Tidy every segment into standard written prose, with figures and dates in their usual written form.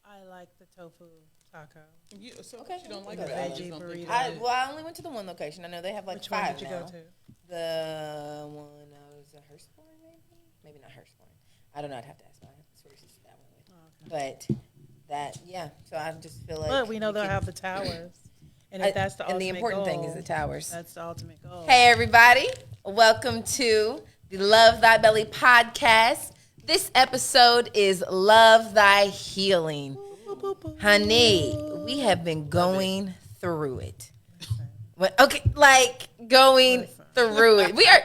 I like the tofu taco. So Okay. you don't like The the veggie burrito. I only went to the one location. I know they have like Which 5 one did you now. go to? The one was at Hurstbourne, maybe not Hurstbourne. I don't know. I'd have to ask my sources that one with. But that, yeah. So I just feel like. But we know they'll have the towers, and if that's the and ultimate the important goal, thing is the towers. That's the ultimate goal. Hey everybody, welcome to the Love Thy Belly podcast. This episode is Love Thy Healing. Honey, we have been going through it. Okay, like going through it. We are,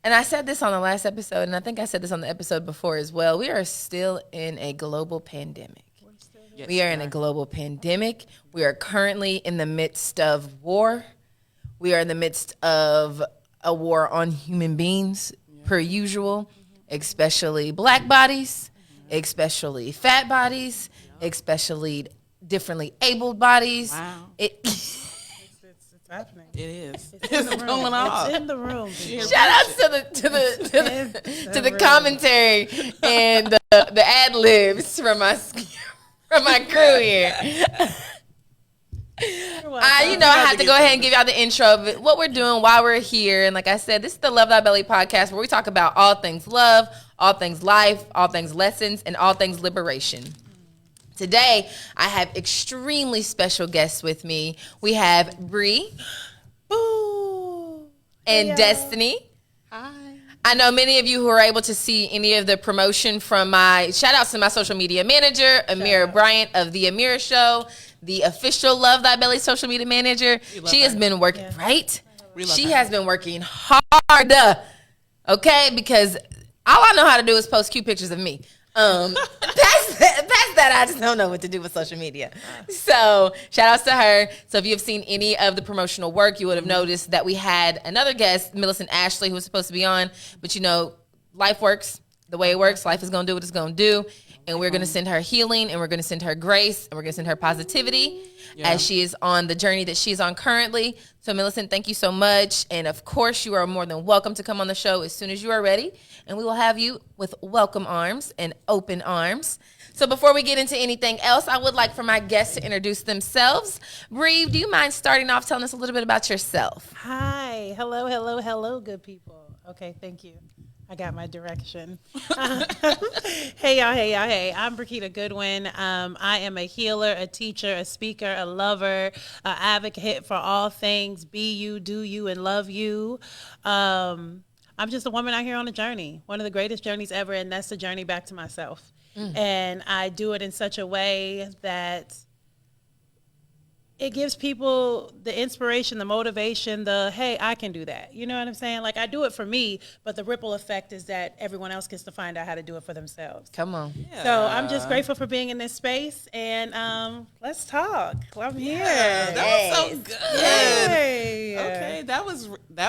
and I said this on the last episode, and I think I said this on the episode before as well. We are still in a global pandemic. Yes, we are in a global pandemic. We are currently in the midst of war. We are in the midst of a war on human beings, per usual, especially black bodies, especially fat bodies, especially differently abled bodies. Wow. It's happening. It is. It's going on. It's in the room. Shout out to the commentary and the ad libs from my crew here. I have to go ahead and give y'all the intro of what we're doing, why we're here. And like I said, this is the Love Thy Belly podcast where we talk about all things love, all things life, all things lessons, and all things liberation. Today, I have extremely special guests with me. We have Bree and Destiny. Hi. I know many of you who are able to see any of the promotion from my shout outs to my social media manager, Amira Bryant of The Amira Show, the official Love Thy Belly social media manager. She has been working, right? She has been working hard, okay? Because all I know how to do is post cute pictures of me. Past that, I just don't know what to do with social media. So shout outs to her. So if you have seen any of the promotional work, you would have noticed that we had another guest, Millicent Ashley, who was supposed to be on. But life works the way it works. Life is going to do what it's going to do. And we're going to send her healing, and we're going to send her grace, and we're going to send her positivity as she is on the journey that she's on currently. So, Millicent, thank you so much. And, of course, you are more than welcome to come on the show as soon as you are ready. And we will have you with welcome arms and open arms. So before we get into anything else, I would like for my guests to introduce themselves. Bree, do you mind starting off telling us a little bit about yourself? Hi. Hello, good people. Okay, thank you. I got my direction. Hey, y'all. I'm Breketa Goodwin. I am a healer, a teacher, a speaker, a lover, an advocate for all things be you, do you, and love you. I'm just a woman out here on a journey, one of the greatest journeys ever, and that's the journey back to myself. And I do it in such a way that it gives people the inspiration, the motivation, hey, I can do that. You know what I'm saying? Like, I do it for me, but the ripple effect is that everyone else gets to find out how to do it for themselves. Come on. Yeah. So I'm just grateful for being in this space, and let's talk. I'm here. That was so good. Yay. Okay, that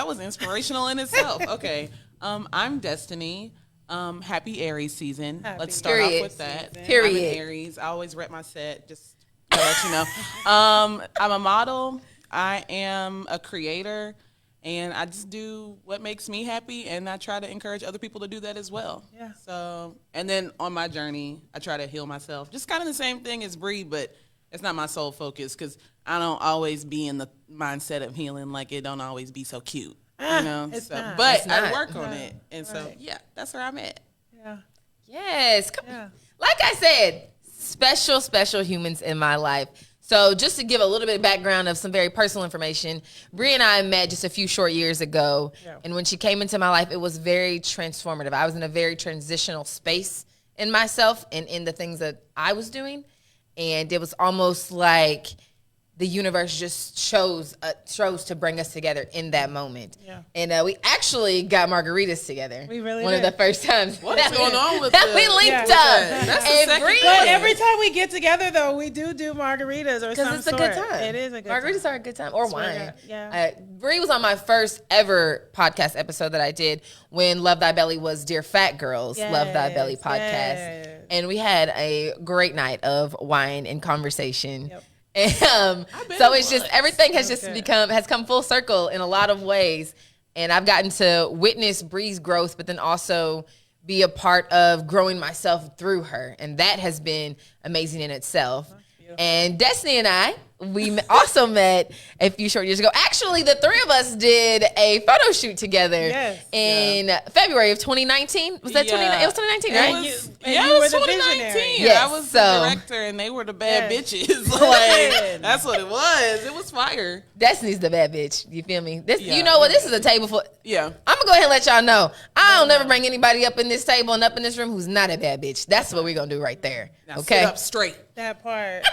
was inspirational in itself. Okay, I'm Destiny. Happy Aries season. Let's start off with that. Period. I'm an Aries. I always rep my set. Just to let you know. I'm a model. I am a creator, and I just do what makes me happy, and I try to encourage other people to do that as well. Yeah. So, and then on my journey, I try to heal myself. Just kind of the same thing as Bree, but it's not my sole focus because I don't always be in the mindset of healing. Like, it don't always be so cute, you know. It's so, not. but It's not. I work on it, and so that's where I'm at. Yeah. Yes. Like I said, special humans in my life. So just to give a little bit of background of some very personal information, Bree and I met just a few short years ago. Yeah. And when she came into my life, it was very transformative. I was in a very transitional space in myself and in the things that I was doing. And it was almost like the universe just chose to bring us together in that moment. Yeah. And we actually got margaritas together. We really One did. of the first times. What's going on with that? We linked up. That's the second But every time we get together, though, we do margaritas or some it's a good time. It is a good Margaritas time. are a good time. Or wine. Yeah. Bree was on my first ever podcast episode that I did when Love Thy Belly was Dear Fat Girls Love Thy Belly podcast. Yes. And we had a great night of wine and conversation. Yep. So it's just everything has just come full circle in a lot of ways, and I've gotten to witness Bree's growth, but then also be a part of growing myself through her. And that has been amazing in itself. And Destiny and I, we also met a few short years ago. Actually, the three of us did a photo shoot together in February of 2019. Was that 2019? It was 2019, right? It was 2019. Yes, I was the director, and they were the bad bitches. Like, that's what it was. It was fire. Destiny's the bad bitch. You feel me? This, you know what? This is a table for. Yeah. I'm gonna go ahead and let y'all know. I don't never bring anybody up in this table and up in this room who's not a bad bitch. That's what we're gonna do right there. Now okay. Sit up straight. That part.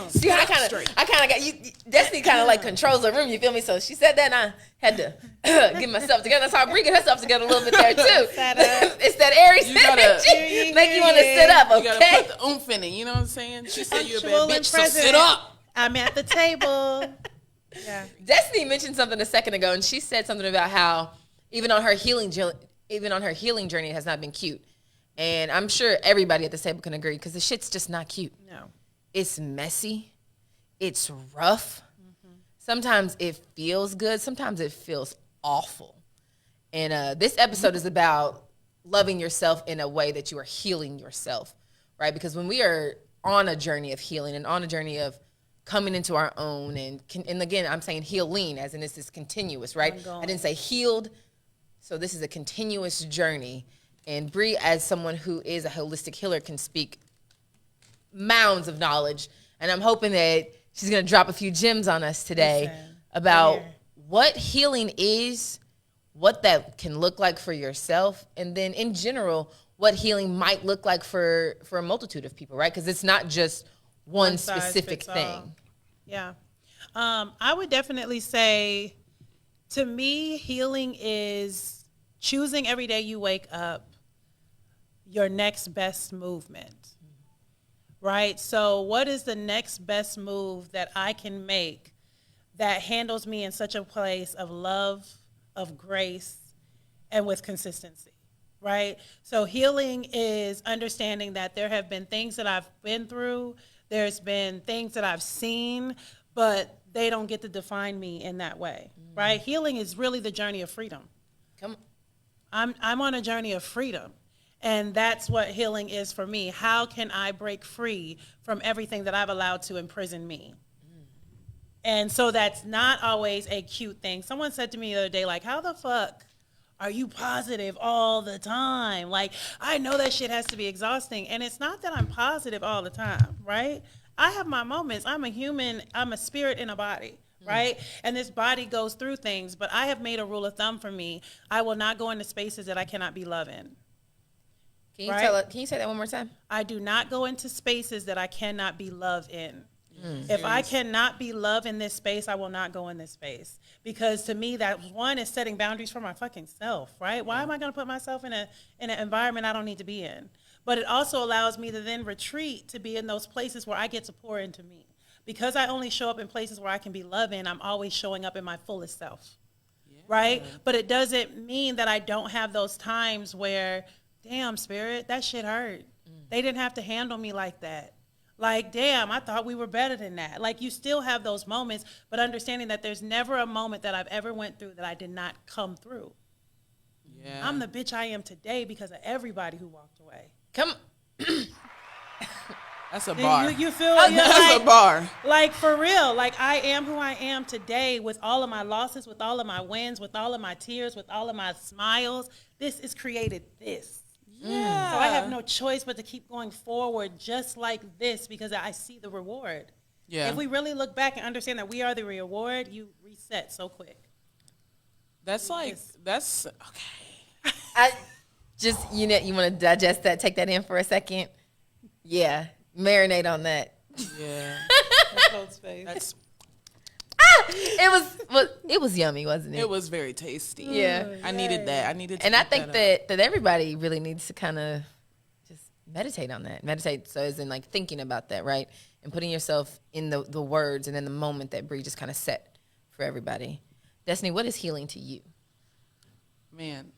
See, I kind of got you. Destiny kind of like controls the room. You feel me? So she said that, and I had to get myself together. That's how Brie get herself together a little bit there too. It's that Aries energy, make you want to sit up. Okay, you gotta put the oomph in it. You know what I'm saying? She said you're a bad bitch, so sit up. I'm at the table. Yeah. Destiny mentioned something a second ago, and she said something about how even on her healing journey, it has not been cute. And I'm sure everybody at this table can agree because the shit's just not cute. No. It's messy. It's rough. Mm-hmm. Sometimes it feels good. Sometimes it feels awful. And this episode is about loving yourself in a way that you are healing yourself, right? Because when we are on a journey of healing and on a journey of coming into our own, and again, I'm saying healing as in this is continuous, right? I didn't say healed. So this is a continuous journey. And Brie, as someone who is a holistic healer, can speak mounds of knowledge, and I'm hoping that she's going to drop a few gems on us today about what healing is, what that can look like for yourself, and then in general, what healing might look like for a multitude of people, right? Because it's not just one specific thing. Yeah. I would definitely say, to me, healing is choosing every day you wake up your next best movement. Right? So what is the next best move that I can make that handles me in such a place of love, of grace, and with consistency? Right? So healing is understanding that there have been things that I've been through, there's been things that I've seen, but they don't get to define me in that way. Right? Healing is really the journey of freedom. Come on. I'm on a journey of freedom. And that's what healing is for me. How can I break free from everything that I've allowed to imprison me? And so that's not always a cute thing. Someone said to me the other day, like, how the fuck are you positive all the time? Like, I know that shit has to be exhausting. And it's not that I'm positive all the time, right? I have my moments. I'm a human. I'm a spirit in a body. Right? And this body goes through things. But I have made a rule of thumb for me. I will not go into spaces that I cannot be loved in. Can you say that one more time? I do not go into spaces that I cannot be loved in. If I cannot be loved in this space, I will not go in this space. Because to me, that one is setting boundaries for my fucking self, right? Why am I going to put myself in an environment I don't need to be in? But it also allows me to then retreat to be in those places where I get to pour into me. Because I only show up in places where I can be loved in, I'm always showing up in my fullest self, right? But it doesn't mean that I don't have those times where, damn, spirit, that shit hurt. They didn't have to handle me like that. Like, damn, I thought we were better than that. Like, you still have those moments, but understanding that there's never a moment that I've ever went through that I did not come through. Yeah. I'm the bitch I am today because of everybody who walked away. Come That's a bar. You feel That's a bar. Like, for real. Like, I am who I am today with all of my losses, with all of my wins, with all of my tears, with all of my smiles. This is created this. Yeah. So I have no choice but to keep going forward just like this because I see the reward. Yeah. If we really look back and understand that we are the reward, you reset so quick. That's okay. I just, you want to digest that, take that in for a second. Yeah. Marinate on that. Yeah. That's it was yummy, wasn't it? It was very tasty. Yeah. I needed that. I needed to. And I think that everybody really needs to kind of just meditate on that. Meditate, so as in like thinking about that, right? And putting yourself in the words and in the moment that Brie just kind of set for everybody. Destiny, what is healing to you? Man,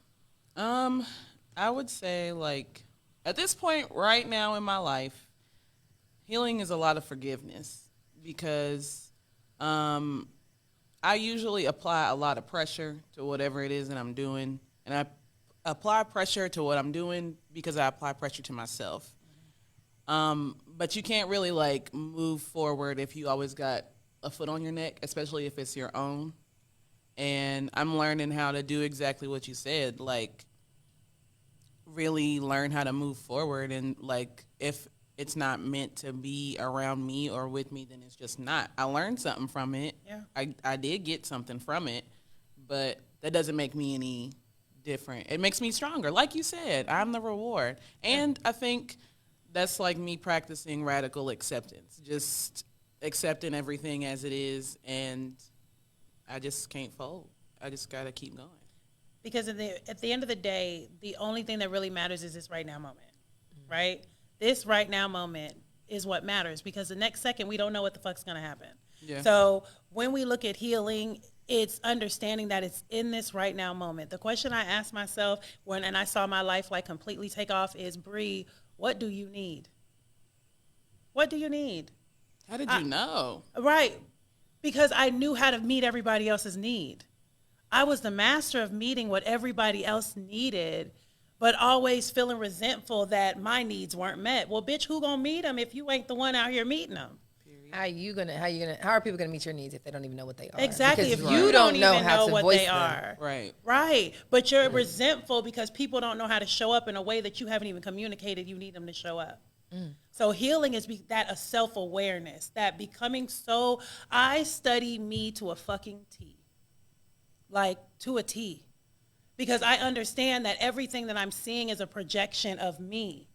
I would say, like, at this point right now in my life, healing is a lot of forgiveness because I usually apply a lot of pressure to whatever it is that I'm doing, and I apply pressure to what I'm doing because I apply pressure to myself. But you can't really like move forward if you always got a foot on your neck, especially if it's your own. And I'm learning how to do exactly what you said, like really learn how to move forward. And like if it's not meant to be around me or with me, then it's just not. I learned something from it. Yeah. I did get something from it, but that doesn't make me any different. It makes me stronger. Like you said, I'm the reward. And I think that's like me practicing radical acceptance, just accepting everything as it is, and I just can't fold. I just got to keep going. Because at the end of the day, the only thing that really matters is this right now moment, right? This right now moment is what matters, because the next second we don't know what the fuck's going to happen. Yeah. So when we look at healing, it's understanding that it's in this right now moment. The question I asked myself and I saw my life like completely take off is, Bree, what do you need? What do you need? How did you know? Right. Because I knew how to meet everybody else's need. I was the master of meeting what everybody else needed, but always feeling resentful that my needs weren't met. Well, bitch, who gonna meet them if you ain't the one out here meeting them? How are people gonna meet your needs if they don't even know what they are? Exactly. Because if you don't even how know to what voice they them. are. Right. Right. But you're resentful because people don't know how to show up in a way that you haven't even communicated you need them to show up. So healing is that a self-awareness, that becoming so, I study me to a fucking T. Like, to a T. Because I understand that everything that I'm seeing is a projection of me.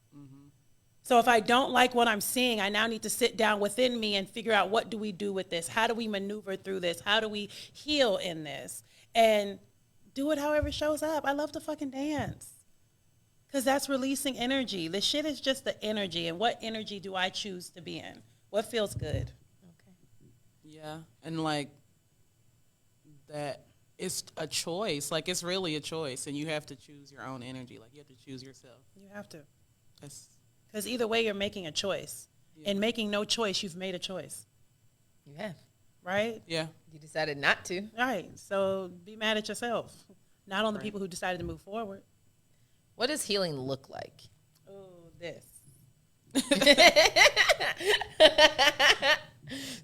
So if I don't like what I'm seeing, I now need to sit down within me and figure out, what do we do with this? How do we maneuver through this? How do we heal in this? And do it however it shows up. I love to fucking dance. Because that's releasing energy. The shit is just the energy. And what energy do I choose to be in? What feels good? Okay. Yeah. And like that, it's a choice. Like it's really a choice. And you have to choose your own energy. Like you have to choose yourself. You have to. Because either way, you're making a choice. Yeah. And making no choice, you've made a choice. You have. Right? Yeah. You decided not to. Right. So be mad at yourself. Not on the people who decided to move forward. What does healing look like? Oh, this.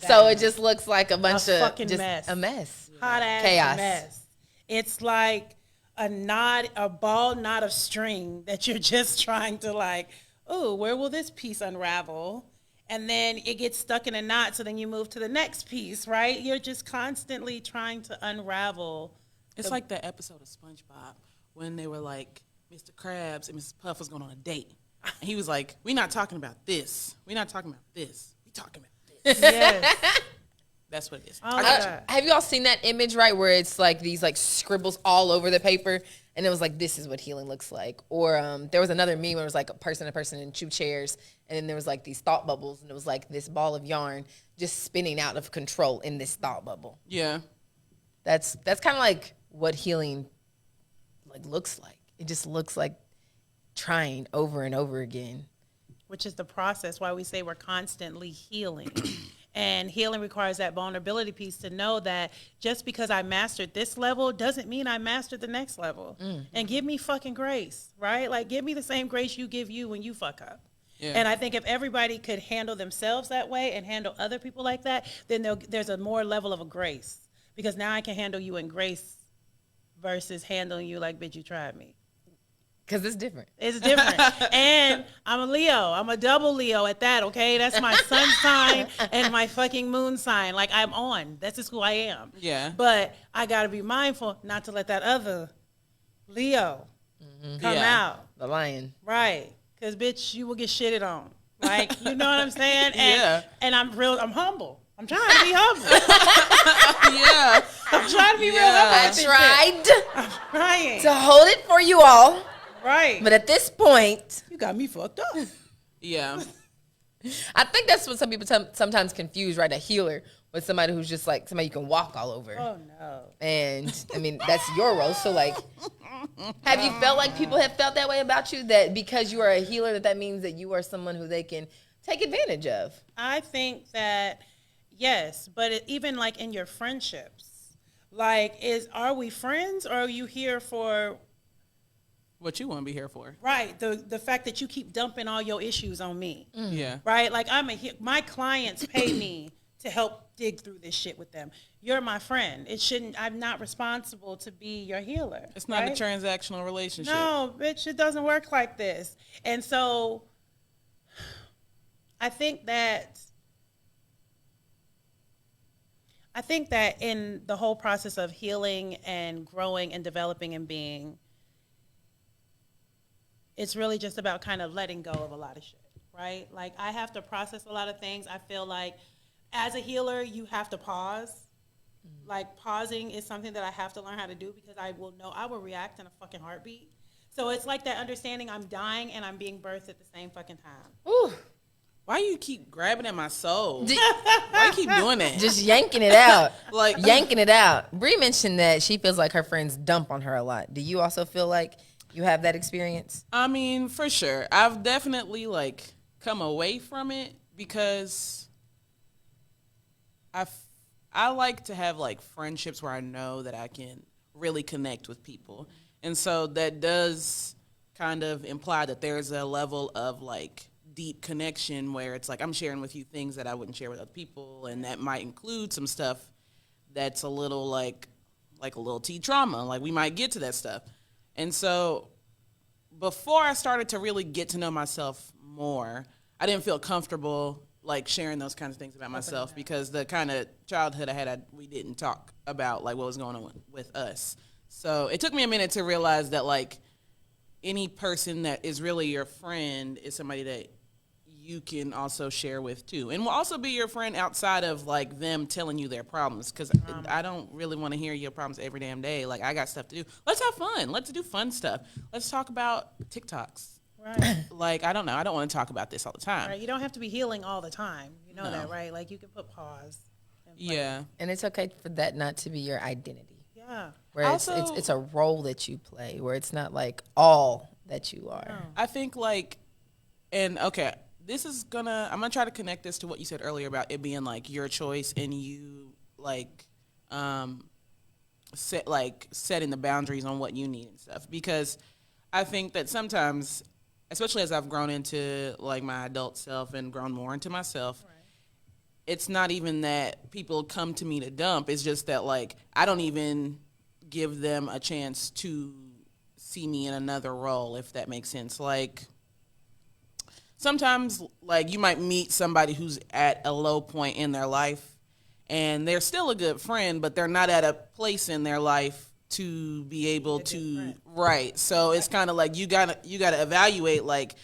So it just looks like a bunch of fucking just mess. A mess. Hot ass chaos. Mess. It's like a ball knot of string that you're just trying to like, oh, where will this piece unravel? And then it gets stuck in a knot, so then you move to the next piece, right? You're just constantly trying to unravel. It's like that episode of SpongeBob when they were like, Mr. Krabs and Mrs. Puff was going on a date. And he was like, we're not talking about this. We're not talking about this. We're talking about this. Yes. That's what it is. Have you all seen that image, right, where it's like these like scribbles all over the paper, and it was like, this is what healing looks like? Or there was another meme where it was like a person in 2 chairs, and then there was like these thought bubbles, and it was like this ball of yarn just spinning out of control in this thought bubble. Yeah. That's kind of like what healing like looks like. It just looks like trying over and over again. Which is the process why we say we're constantly healing. And healing requires that vulnerability piece to know that just because I mastered this level doesn't mean I mastered the next level. And give me fucking grace, right? Like, give me the same grace you give you when you fuck up. Yeah. And I think if everybody could handle themselves that way and handle other people like that, then there's a more level of a grace. Because now I can handle you in grace versus handling you like, bitch, you tried me. Because it's different. It's different. And I'm a Leo. I'm a double Leo at that, okay? That's my sun sign and my fucking moon sign. Like, I'm on. That's just who I am. Yeah. But I got to be mindful not to let that other Leo come out. The lion. Right. Because, bitch, you will get shitted on. Like, you know what I'm saying? And I'm humble. I'm trying to be humble. Yeah. I'm trying to be real humble. I'm trying to hold it for you all. Right. But at this point, you got me fucked up. Yeah. I think that's what some people sometimes confuse, right? A healer with somebody who's just like somebody you can walk all over. Oh, no. And, I mean, that's your role. So, like, have you felt like people have felt that way about you? That because you are a healer, that means that you are someone who they can take advantage of? I think that, yes. But even, like, in your friendships, like, are we friends or are you here for What you want to be here for. Right. The fact that you keep dumping all your issues on me. Yeah. Right? Like my clients pay me to help dig through this shit with them. You're my friend. I'm not responsible to be your healer. It's not right? a transactional relationship. No, bitch, it doesn't work like this. And so I think that in the whole process of healing and growing and developing and being, it's really just about kind of letting go of a lot of shit, right? Like I have to process a lot of things. I feel like as a healer, you have to pause. Like pausing is something that I have to learn how to do because I will react in a fucking heartbeat. So it's like that understanding I'm dying and I'm being birthed at the same fucking time. Ooh. Why you keep grabbing at my soul? Why you keep doing that? Just yanking it out. Like yanking it out. Bree mentioned that she feels like her friends dump on her a lot. Do you also feel like you have that experience? I mean, for sure. I've definitely like come away from it because I like to have like friendships where I know that I can really connect with people. And so that does kind of imply that there's a level of like deep connection where it's like I'm sharing with you things that I wouldn't share with other people, and that might include some stuff that's a little like a little T trauma. Like we might get to that stuff. And so before I started to really get to know myself more, I didn't feel comfortable like sharing those kinds of things about myself because the kind of childhood I had, we didn't talk about like what was going on with us. So it took me a minute to realize that like any person that is really your friend is somebody that you can also share with too, and will also be your friend outside of like them telling you their problems, because I don't really want to hear your problems every damn day. Like I got stuff to do. Let's have fun. Let's do fun stuff. Let's talk about TikToks. Right. Like I don't know. I don't want to talk about this all the time. Right. You don't have to be healing all the time. You know that, right? Like you can put pause. Yeah. And it's okay for that not to be your identity. Yeah. Where Also, it's a role that you play, where it's not like all that you are. I think like, and okay, I'm gonna try to connect this to what you said earlier about it being like your choice and you like setting the boundaries on what you need and stuff, because I think that sometimes, especially as I've grown into like my adult self and grown more into myself, it's not even that people come to me to dump. It's just that like I don't even give them a chance to see me in another role, if that makes sense. Like sometimes like you might meet somebody who's at a low point in their life and they're still a good friend, but they're not at a place in their life to be able to, right. So it's kind of like you gotta evaluate, like,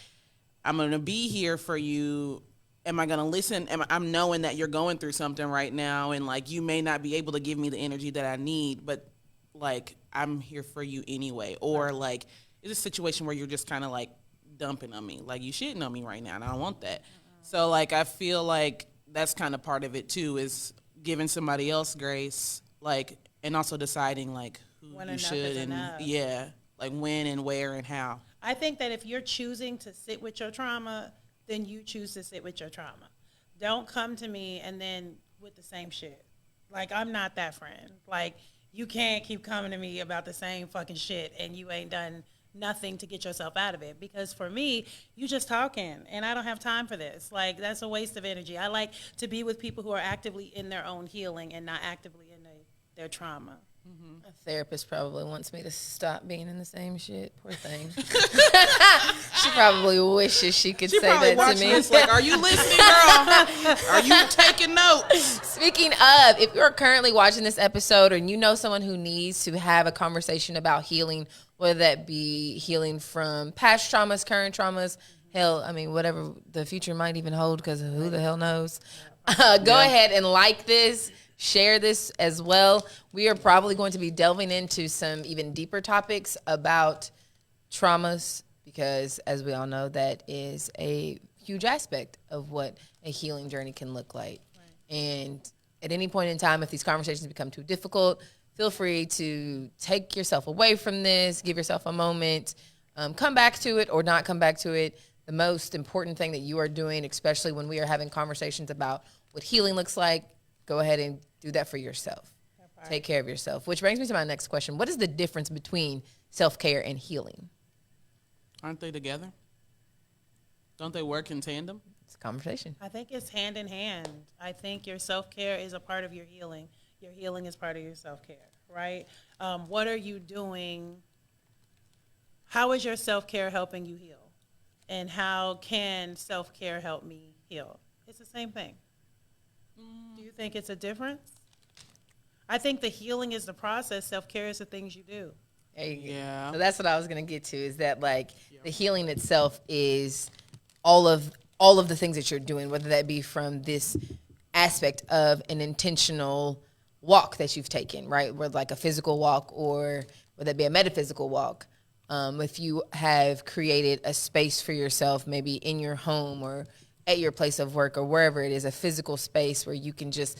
I'm gonna be here for you. Am I gonna listen? I'm knowing that you're going through something right now, and like you may not be able to give me the energy that I need, but like I'm here for you anyway. Or like it's a situation where you're just kind of like dumping on me, like you shitting on me right now, and I don't want that. So like I feel like that's kind of part of it too, is giving somebody else grace, like, and also deciding like who When you enough should is and enough. yeah, like when and where and how. I think that if you're choosing to sit with your trauma, then you choose to sit with your trauma. Don't come to me and then with the same shit. Like, I'm not that friend. Like, you can't keep coming to me about the same fucking shit and you ain't done nothing to get yourself out of it. Because for me, you just talking and I don't have time for this. Like, that's a waste of energy. I like to be with people who are actively in their own healing and not actively in their trauma. A therapist probably wants me to stop being in the same shit. Poor thing. She probably wishes she could say that to me. This like, are you listening, girl? Are you taking notes? Speaking of, if you're currently watching this episode and you know someone who needs to have a conversation about healing, whether that be healing from past traumas, current traumas, hell, I mean, whatever the future might even hold, because who the hell knows? Go ahead and like this. Share this as well. We are probably going to be delving into some even deeper topics about traumas, because as we all know, that is a huge aspect of what a healing journey can look like. Right. And at any point in time, if these conversations become too difficult, feel free to take yourself away from this, give yourself a moment, come back to it or not come back to it. The most important thing that you are doing, especially when we are having conversations about what healing looks like, go ahead and do that for yourself. Take care of yourself. Which brings me to my next question. What is the difference between self-care and healing? Aren't they together? Don't they work in tandem? It's a conversation. I think it's hand in hand. I think your self-care is a part of your healing. Your healing is part of your self-care, right? What are you doing? How is your self-care helping you heal? And how can self-care help me heal? It's the same thing. Do you think it's a difference? I think the healing is the process. Self-care is the things you do. Yeah. So that's what I was gonna get to. Is that like the healing itself is all of the things that you're doing, whether that be from this aspect of an intentional walk that you've taken, right? Whether like a physical walk or whether that be a metaphysical walk. If you have created a space for yourself, maybe in your home or at your place of work or wherever it is, a physical space where you can just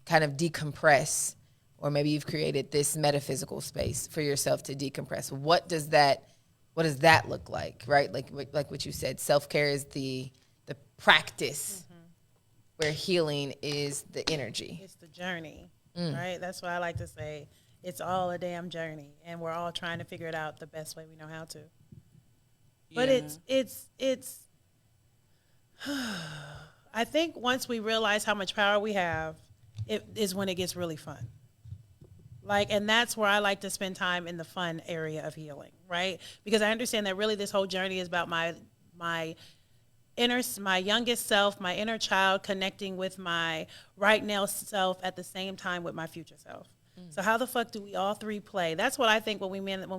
kind of decompress, or maybe you've created this metaphysical space for yourself to decompress. What does that look like, right? Like what you said, self-care is the practice, where healing is the energy. It's the journey, right? That's why I like to say it's all a damn journey, and we're all trying to figure it out the best way we know how to. But it's I think once we realize how much power we have, it is when it gets really fun. Like, and that's where I like to spend time, in the fun area of healing, right? Because I understand that really this whole journey is about my youngest self, my inner child, connecting with my right now self at the same time with my future self. So how the fuck do we all three play? That's what I think when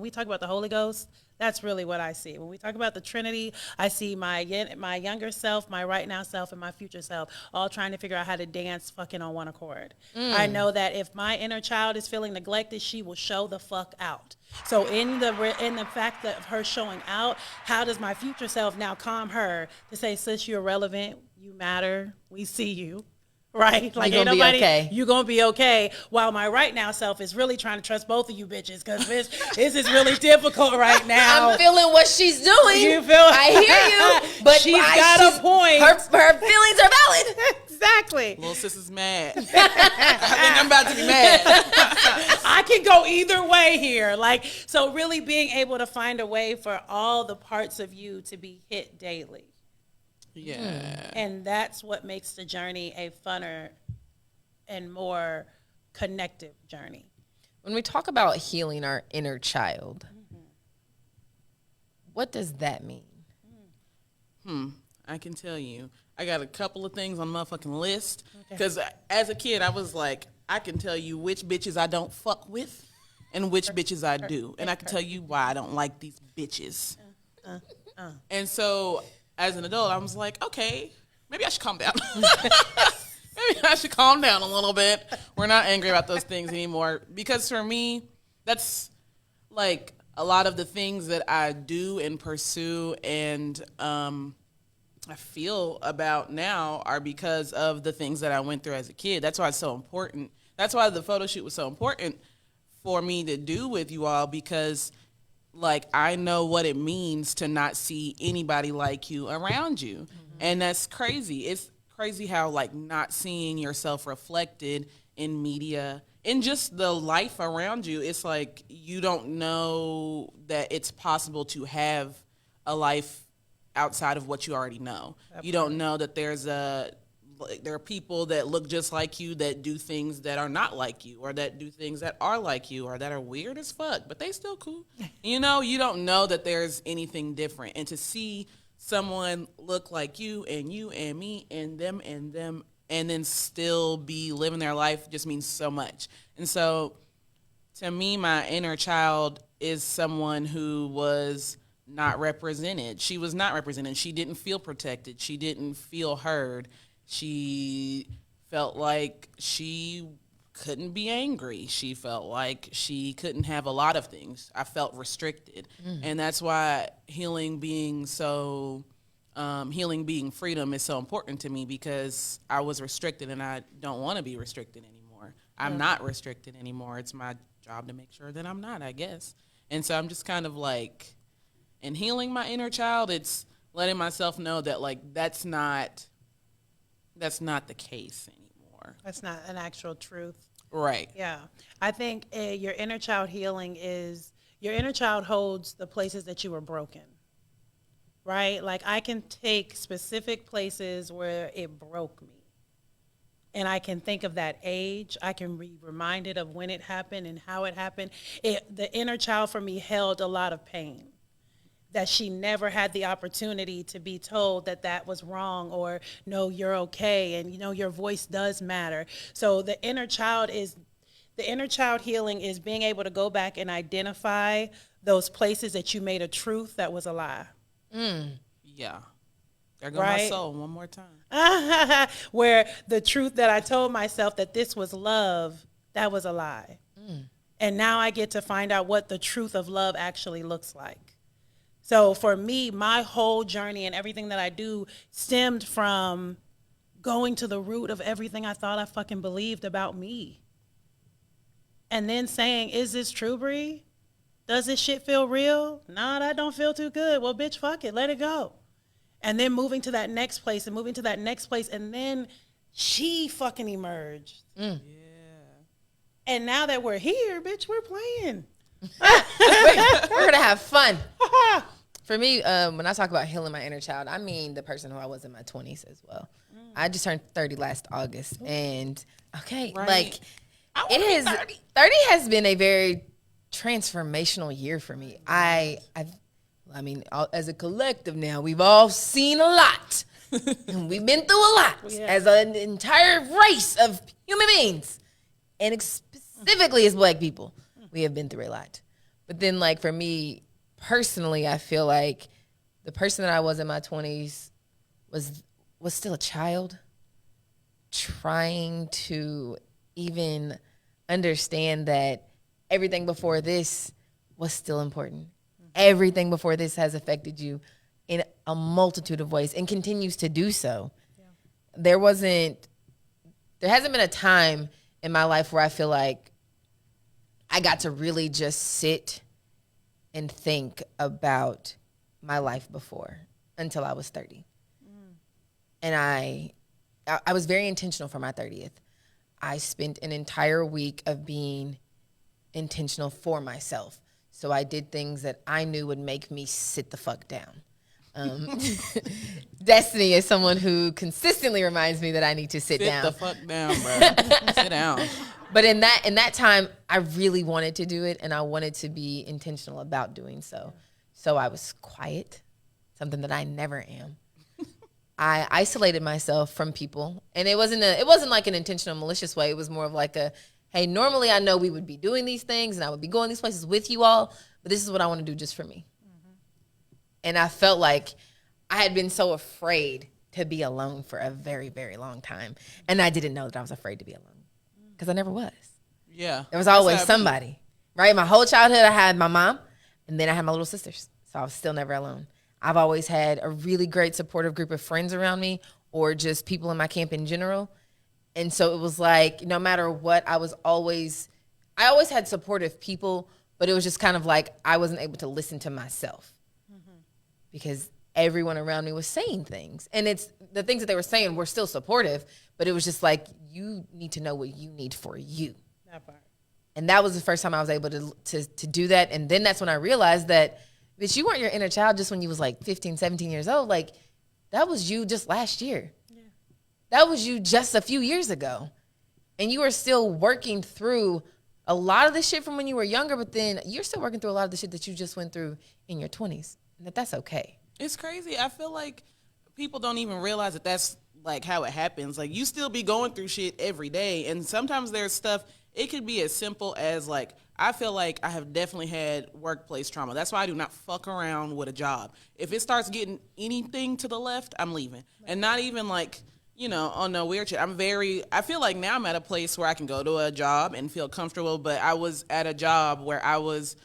we talk about the Holy Ghost, that's really what I see. When we talk about the Trinity, I see my younger self, my right now self, and my future self all trying to figure out how to dance fucking on one accord. I know that if my inner child is feeling neglected, she will show the fuck out. So in the fact of her showing out, how does my future self now calm her to say, sis, you're relevant, you matter, we see you. Right? Like, ain't nobody, okay. You gonna be okay. While my right now self is really trying to trust both of you bitches, because this is really difficult right now. I'm feeling what she's doing. You feel? I hear you, but she's got a point. Her feelings are valid. Exactly. Little sis is mad. I think I'm about to be mad. I can go either way here. Like, so really being able to find a way for all the parts of you to be hit daily. Yeah. And that's what makes the journey a funner and more connective journey. When we talk about healing our inner child, what does that mean? I can tell you. I got a couple of things on the motherfucking list. Because as a kid, I was like, I can tell you which bitches I don't fuck with and which bitches I do. And I can tell you why I don't like these bitches. And so as an adult, I was like, okay, maybe I should calm down. Maybe I should calm down a little bit. We're not angry about those things anymore. Because for me, that's like a lot of the things that I do and pursue and I feel about now are because of the things that I went through as a kid. That's why it's so important. That's why the photo shoot was so important for me to do with you all, because like, I know what it means to not see anybody like you around you. And that's crazy. It's crazy how, like, not seeing yourself reflected in media, in just the life around you, it's like you don't know that it's possible to have a life outside of what you already know. You don't know that there are people that look just like you that do things that are not like you, or that do things that are like you, or that are weird as fuck, but they still cool. You know, you don't know that there's anything different. And to see someone look like you and me and them, and then still be living their life just means so much. And so to me, my inner child is someone who was not represented. She was not represented. She didn't feel protected. She didn't feel heard. She felt like she couldn't be angry. She felt like she couldn't have a lot of things. I felt restricted. And that's why healing being freedom is so important to me, because I was restricted and I don't want to be restricted anymore. I'm not restricted anymore. It's my job to make sure that I'm not, I guess. And so I'm just kind of like, in healing my inner child, it's letting myself know that, like, that's not the case anymore. That's not an actual truth. Right. Yeah. I think your inner child healing is, your inner child holds the places that you were broken. right? Like I can take specific places where it broke me. And I can think of that age. I can be reminded of when it happened and how it happened. The inner child for me held a lot of pain, that she never had the opportunity to be told that that was wrong, or no, you're okay, and your voice does matter. So the inner child healing is being able to go back and identify those places that you made a truth that was a lie. Yeah. There go my soul one more time. Where the truth that I told myself that this was love, that was a lie. And now I get to find out what the truth of love actually looks like. So for me, my whole journey and everything that I do stemmed from going to the root of everything I thought I fucking believed about me. And then saying, is this true, Bree? Does this shit feel real? Nah, that don't feel too good. Well, bitch, fuck it. Let it go. And then moving to that next place and moving to that next place. And then she fucking emerged. Yeah. And now that we're here, bitch, we're playing. We're going to have fun. For me, when I talk about healing my inner child, I mean the person who I was in my 20s as well. I just turned 30 last August. And, like, it is 30 has been a very transformational year for me. I mean, as a collective now, we've all seen a lot. We've been through a lot as an entire race of human beings. And specifically as Black people, we have been through a lot. But then, like, for me personally, I feel like the person that I was in my 20s was still a child, trying to even understand that everything before this was still important. Everything before this has affected you in a multitude of ways and continues to do so. Yeah. There hasn't been a time in my life where I feel like I got to really just sit and think about my life before until I was 30. And I was very intentional for my 30th. I spent an entire week of being intentional for myself. So I did things that I knew would make me sit the fuck down. Destiny is someone who consistently reminds me that I need to sit down. Sit the fuck down, bro. Sit down. But in that time, I really wanted to do it, and I wanted to be intentional about doing so. So I was quiet, something that I never am. I isolated myself from people, and it wasn't like an intentional, malicious way. It was more of like a, hey, normally I know we would be doing these things and I would be going these places with you all, but this is what I want to do just for me. Mm-hmm. And I felt like I had been so afraid to be alone for a very, very long time. And I didn't know that I was afraid to be alone because I never was. Yeah. There was always somebody, right? My whole childhood, I had my mom, and then I had my little sisters. So I was still never alone. I've always had a really great supportive group of friends around me, or just people in my camp in general. And so it was like, no matter what, I always had supportive people, but it was just kind of like I wasn't able to listen to myself because everyone around me was saying things. And it's the things that they were saying were still supportive, but it was just like, you need to know what you need for you. That part. And that was the first time I was able to do that. And then that's when I realized that, bitch, you weren't your inner child just when you was like 15, 17 years old. Like, that was you just last year. That was you just a few years ago. And you were still working through a lot of the shit from when you were younger, but then you're still working through a lot of the shit that you just went through in your 20s. And that's okay. It's crazy. I feel like people don't even realize that that's like how it happens. Like, you still be going through shit every day. And sometimes there's stuff, it could be as simple as like, I feel like I have definitely had workplace trauma. That's why I do not fuck around with a job. If it starts getting anything to the left, I'm leaving. And not even like, on no weird shit. I feel like now I'm at a place where I can go to a job and feel comfortable, but I was at a job where I was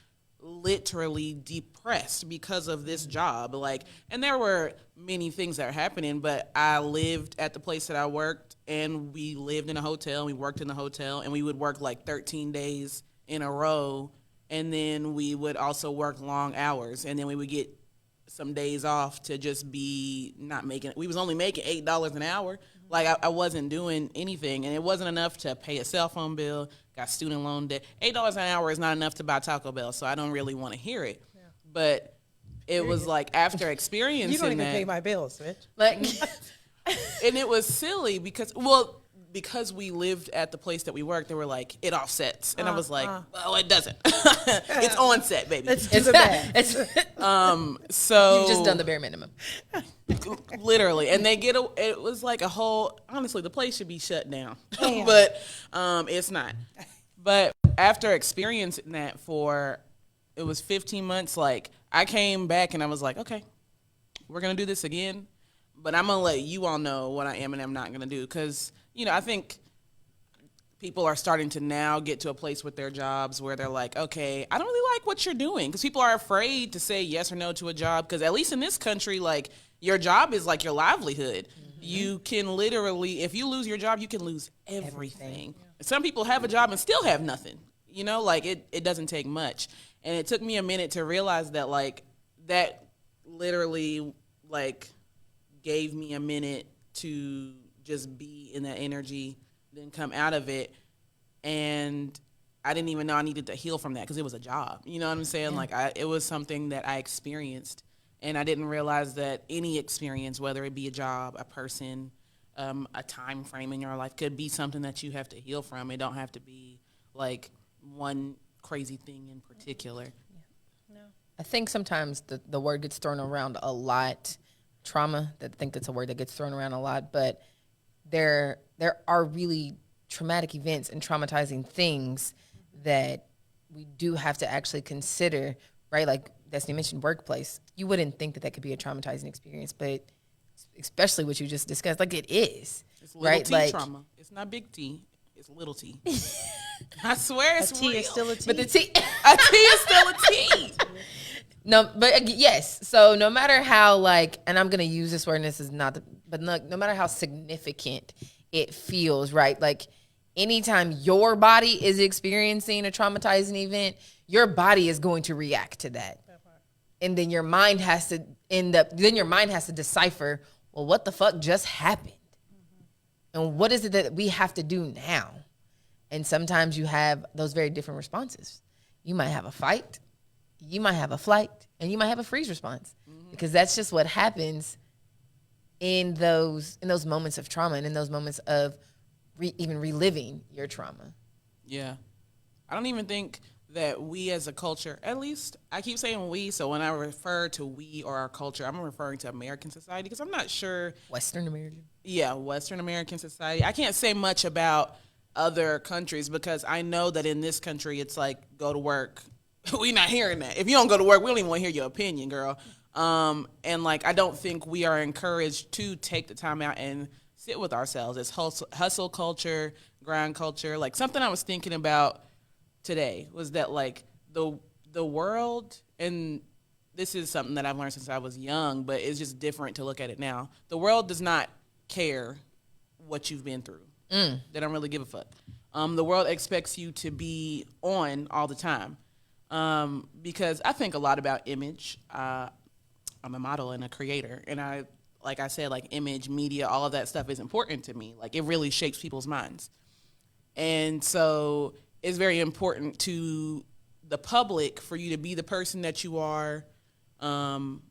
literally depressed because of this job. Like, and there were many things that were happening, but I lived at the place that I worked, and we lived in a hotel, and we worked in the hotel, and we would work like 13 days in a row, and then we would also work long hours, and then we would get some days off to just be not making it. We was only making $8 an hour. Like, I wasn't doing anything, and it wasn't enough to pay a cell phone bill, got student loan debt. $8 an hour is not enough to buy Taco Bell, so I don't really want to hear it. Yeah. But it was like after You experiencing don't even that, pay my bills, bitch. Like, and it was silly because we lived at the place that we worked, they were like, it offsets. And I was like, well, it doesn't. It's on set, baby. Let's do the math. So you've just done the bare minimum. literally. And it was like a whole, honestly, the place should be shut down. Damn. But it's not. But after experiencing that it was 15 months, like I came back and I was like, okay, we're going to do this again. But I'm going to let you all know what I am and am not going to do. Because, I think people are starting to now get to a place with their jobs where they're like, okay, I don't really like what you're doing. Because people are afraid to say yes or no to a job. Because at least in this country, like, your job is like your livelihood. Mm-hmm. You can literally, if you lose your job, you can lose everything. Yeah. Some people have a job and still have nothing. Like it doesn't take much. And it took me a minute to realize that, like, that literally, like, gave me a minute to just be in that energy, then come out of it. And I didn't even know I needed to heal from that because it was a job. You know what I'm saying? Yeah. Like, it was something that I experienced. And I didn't realize that any experience, whether it be a job, a person, a time frame in your life, could be something that you have to heal from. It don't have to be, like, one crazy thing in particular. No. I think sometimes the word gets thrown around a lot. Trauma, I think that's a word that gets thrown around a lot, but there are really traumatic events and traumatizing things that we do have to actually consider, right? Like Destiny mentioned, workplace. You wouldn't think that could be a traumatizing experience, but especially what you just discussed, like it is. It's little T like, trauma. It's not big T. It's little T. I swear it's T real. is still a T. But the T, a T is still a T. No, but yes. So no matter how, like, and I'm gonna use this word, and this is not, but no matter how significant it feels, right? Like, anytime your body is experiencing a traumatizing event, your body is going to react to that, and then your mind has to decipher, well, what the fuck just happened, and what is it that we have to do now? And sometimes you have those very different responses. You might have a fight. You might have a flight, and you might have a freeze response, because that's just what happens in those moments of trauma and in those moments of even reliving your trauma. Yeah. I don't even think that we as a culture, at least I keep saying we, so when I refer to we or our culture, I'm referring to American society, because I'm not sure. Western American. Yeah, Western American society. I can't say much about other countries because I know that in this country it's like, go to work. We not hearing that. If you don't go to work, we don't even want to hear your opinion, girl. And like, I don't think we are encouraged to take the time out and sit with ourselves. It's hustle culture, grind culture. Like, something I was thinking about today was that, like, the world, and this is something that I've learned since I was young, but it's just different to look at it now. The world does not care what you've been through. They don't really give a fuck. The world expects you to be on all the time. Because I think a lot about image. I'm a model and a creator, and like I said, like, image, media, all of that stuff is important to me. Like, it really shapes people's minds. And so it's very important to the public for you to be the person that you are on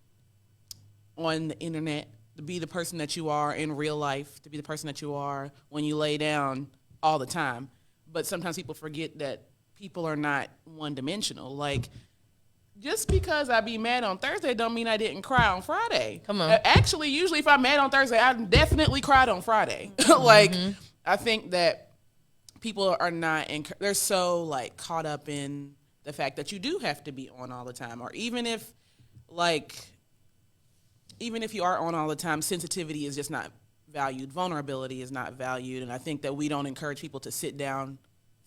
the internet, to be the person that you are in real life, to be the person that you are when you lay down all the time. But sometimes people forget that people are not one-dimensional. Like, just because I be mad on Thursday don't mean I didn't cry on Friday. Come on. Actually, usually if I'm mad on Thursday, I definitely cried on Friday. Like, I think that people are not, they're so, like, caught up in the fact that you do have to be on all the time. Or even if you are on all the time, sensitivity is just not valued. Vulnerability is not valued. And I think that we don't encourage people to sit down,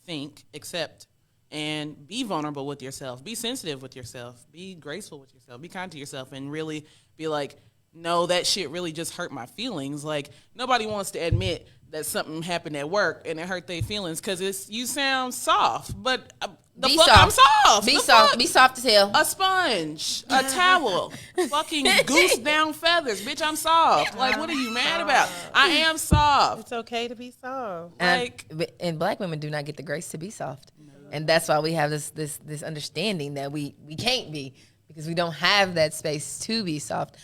think, accept, and be vulnerable with yourself. Be sensitive with yourself. Be graceful with yourself. Be kind to yourself, and really be like, no, that shit really just hurt my feelings. Like, nobody wants to admit that something happened at work and it hurt their feelings because you sound soft. But I'm soft. Be soft. Be soft as hell. A sponge, a towel, fucking goose down feathers. Bitch, I'm soft. Like, what are you mad about? I am soft. It's okay to be soft. And black women do not get the grace to be soft. And that's why we have this understanding that we can't be. because we don't have that space to be soft.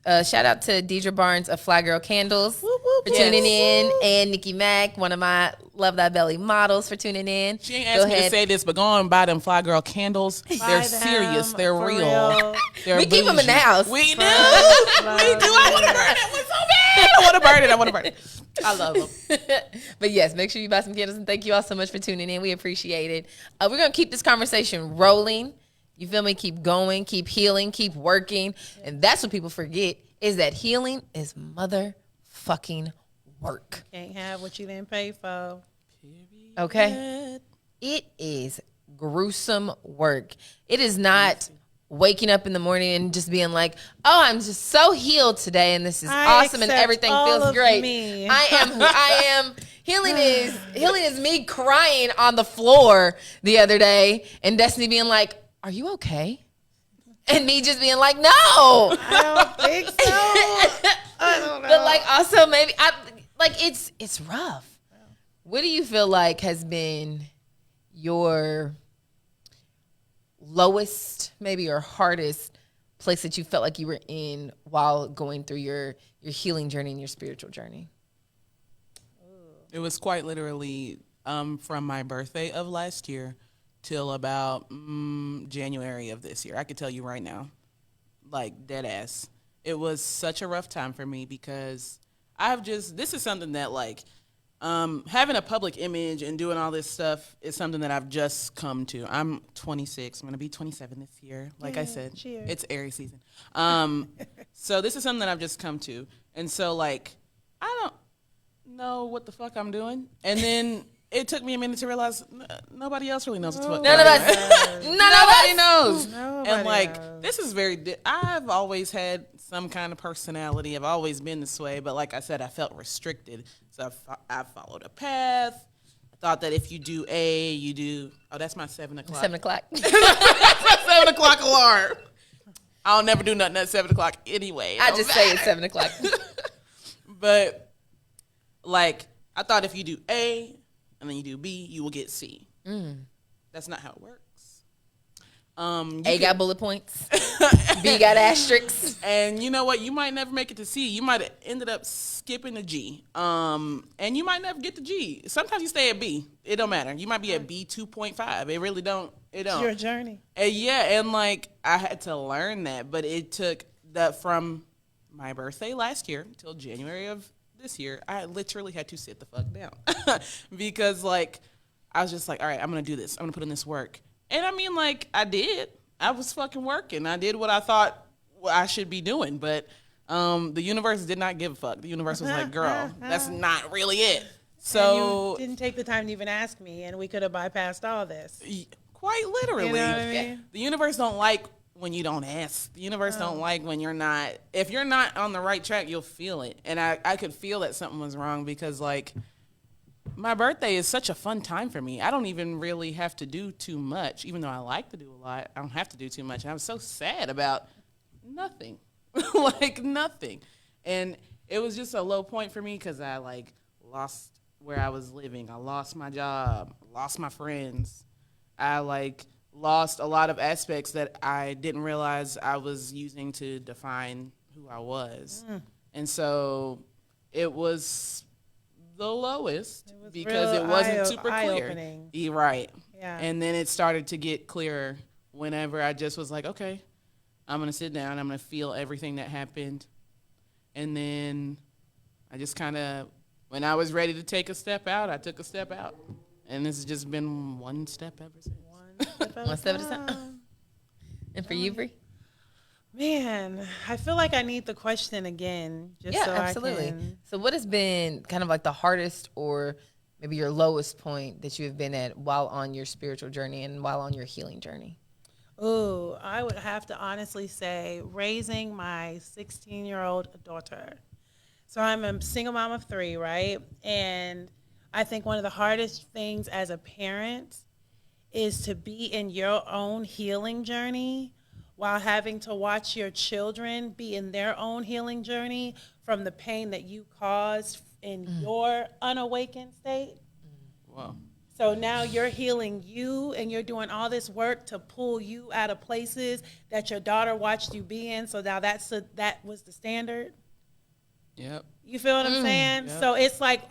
Shout out to Deidre Barnes of Fly Girl Candles for tuning in, and Nikki Mack, one of my Love Thy Belly models, for tuning in. She ain't asked me to say this, but go and buy them Fly Girl candles. They're serious. They're real. They're We keep them in the house. We do. We do. I want to burn it. What's so bad? I want to burn it. I love them. But yes, make sure you buy some candles, and thank you all so much for tuning in. We appreciate it. We're going to keep this conversation rolling. You feel me? Keep going, keep healing, keep working. And that's what people forget, is that healing is motherfucking work. Can't have what you didn't pay for. Okay? It is gruesome work. It is not waking up in the morning and just being like, oh, I'm just so healed today and this is awesome and everything feels great. Me. I am who I am. Healing is me crying on the floor the other day and Destiny being like, are you okay? And me just being like, no. I don't think so. I don't know. But like also maybe it's rough. What do you feel like has been your lowest, maybe your hardest place that you felt like you were in while going through your healing journey and your spiritual journey? It was quite literally from my birthday of last year till about January of this year. I could tell you right now, like dead ass. It was such a rough time for me because this is something that like, having a public image and doing all this stuff is something that I've just come to. I'm 26. I'm going to be 27 this year. Like I said, cheers. It's Aries season. So this is something that I've just come to. And so like, I don't know what the fuck I'm doing. And then it took me a minute to realize nobody else really knows what the fuck. None of us. Nobody knows. Nobody And like, knows. this is I've always had some kind of personality. I've always been this way. But like I said, I felt restricted. So I followed a path. I thought that if you do A, you do, that's my 7 o'clock. 7 o'clock. That's my 7 o'clock alarm. I'll never do nothing at 7 o'clock anyway. I just say it's 7 o'clock. But like, I thought if you do A and then you do B, you will get C. That's not how it works. A got bullet points. B got asterisks. And you know what? You might never make it to C. You might have ended up skipping the G. And you might never get to G. Sometimes you stay at B. It don't matter. You might be at B 2.5. It really don't. It don't. It's your journey. And yeah, and like I had to learn that, but it took that from my birthday last year till January of this year. I literally had to sit the fuck down because like I was just like, all right, I'm gonna do this. I'm gonna put in this work. And I mean, like, I did. I was fucking working. I did what I thought I should be doing. But the universe did not give a fuck. The universe was like, girl, that's not really it. So and you didn't take the time to even ask me, and we could have bypassed all this. Quite literally. You know what I mean? The universe don't like when you don't ask. The universe don't like when you're not. If you're not on the right track, you'll feel it. And I could feel that something was wrong because, like, my birthday is such a fun time for me. I don't even really have to do too much, even though I like to do a lot. I don't have to do too much. And I was so sad about nothing, like nothing. And it was just a low point for me because I like lost where I was living. I lost my job, lost my friends. I like lost a lot of aspects that I didn't realize I was using to define who I was. And so it was the lowest because it wasn't super clear. You're right. Yeah. And then it started to get clearer whenever I just was like, okay, I'm going to sit down. I'm going to feel everything that happened. And then I just kind of, when I was ready to take a step out, I took a step out. And this has just been one step ever since. One step at a time. And for you, Bree? Man, I feel like I need the question again. Just so absolutely. I can... So what has been kind of like the hardest or maybe your lowest point that you have been at while on your spiritual journey and while on your healing journey? Ooh, I would have to honestly say raising my 16-year-old daughter. So I'm a single mom of 3, right? And I think one of the hardest things as a parent is to be in your own healing journey while having to watch your children be in their own healing journey from the pain that you caused in your unawakened state. Wow. So now you're healing you, and you're doing all this work to pull you out of places that your daughter watched you be in. So now that was the standard. Yep. You feel what I'm saying? Yep. So it's like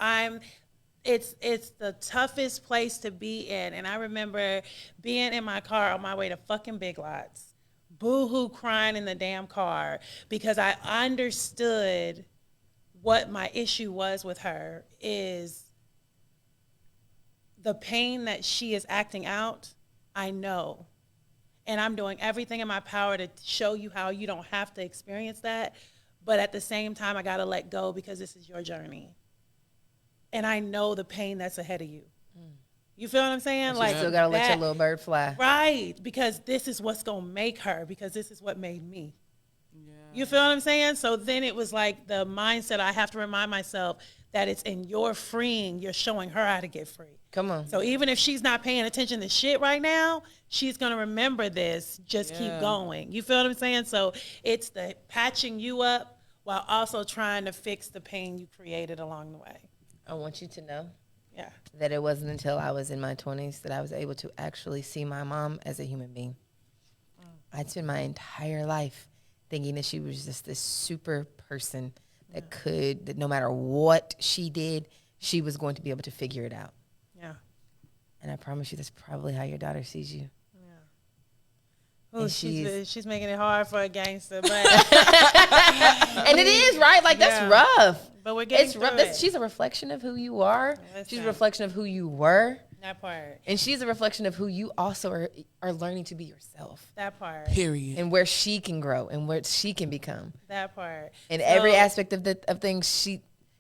it's the toughest place to be in. And I remember being in my car on my way to fucking Big Lots, boo-hoo crying in the damn car because I understood what my issue was with her is the pain that she is acting out. I know. And I'm doing everything in my power to show you how you don't have to experience that. But at the same time, I got to let go because this is your journey. And I know the pain that's ahead of you. You feel what I'm saying? You still got to let your little bird fly. Right. Because this is what's going to make her, because this is what made me. Yeah. You feel what I'm saying? So then it was like the mindset, I have to remind myself that it's in your freeing, you're showing her how to get free. Come on. So even if she's not paying attention to shit right now, she's going to remember this. Just keep going. You feel what I'm saying? So it's the patching you up while also trying to fix the pain you created along the way. I want you to know Yeah. that it wasn't until I was in my 20s that I was able to actually see my mom as a human being. I'd spent my entire life thinking that she was just this super person that no matter what she did, she was going to be able to figure it out. Yeah. And I promise you, that's probably how your daughter sees you. Oh, And she's making it hard for a gangster, but and it is, right? Like, that's rough. But we're getting through it. She's a reflection of who you are. Listen. She's a reflection of who you were. That part. And she's a reflection of who you also are learning to be yourself. That part. Period. And where she can grow and where she can become. That part. In every aspect of things,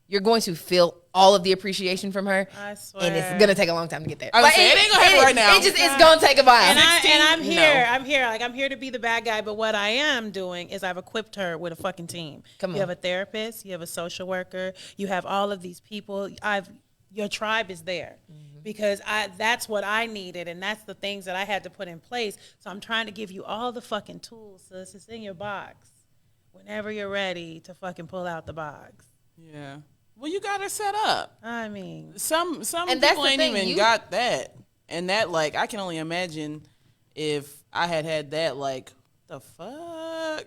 you're going to feel all of the appreciation from her. I swear. And it's going to take a long time to get there. I was saying, it ain't going to happen right now. It's going to take a while. And I'm here. No. I'm here to be the bad guy. But what I am doing is I've equipped her with a fucking team. Come on. You have a therapist. You have a social worker. You have all of these people. Your tribe is there. Because that's what I needed, and that's the things that I had to put in place. So I'm trying to give you all the fucking tools, so it's in your box whenever you're ready to fucking pull out the box. Yeah. Well, you got her set up. I mean, Some And that's people the ain't thing, even got that. And that, like, I can only imagine if I had that, like, the fuck?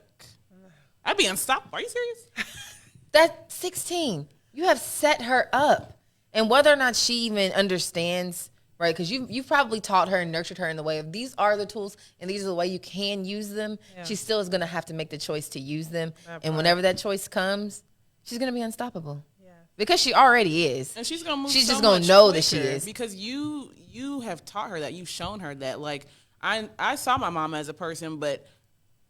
I'd be unstoppable. Are you serious? That's 16. You have set her up. And whether or not she even understands, right, because you've probably taught her and nurtured her in the way of these are the tools and these are the way you can use them, she still is going to have to make the choice to use them. And whenever that choice comes, she's going to be unstoppable. Yeah. Because she already is. And she's going to move She's so just going much to know quicker that she is. Because you have taught her that. You've shown her that. Like, I saw my mom as a person, but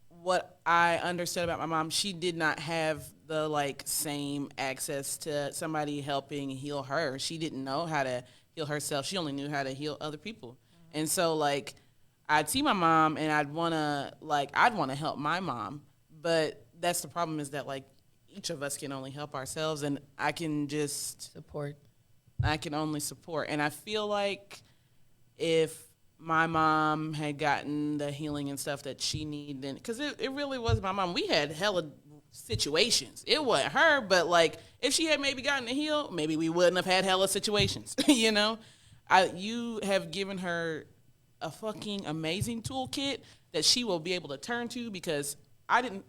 what I understood about my mom, she did not have the like same access to somebody helping heal her. She didn't know how to heal herself. She only knew how to heal other people. And so like I'd see my mom and I'd want to help my mom, but that's the problem is that like each of us can only help ourselves, and I can just Support. I can only support. And I feel like if my mom had gotten the healing and stuff that she needed, because it really was my mom. We had hella situations. It wasn't her, but like if she had maybe gotten to heal, maybe we wouldn't have had hella situations. You know, you have given her a fucking amazing toolkit that she will be able to turn to, because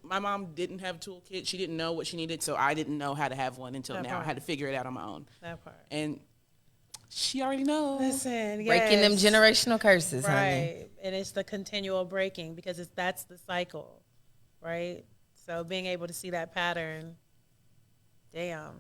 my mom didn't have a toolkit. She didn't know what she needed, so I didn't know how to have one until now. I had to figure it out on my own. that part. And she already knows. Listen, Breaking them yes. generational curses, honey. Right. And it's the continual breaking, because that's the cycle, right? So being able to see that pattern, damn.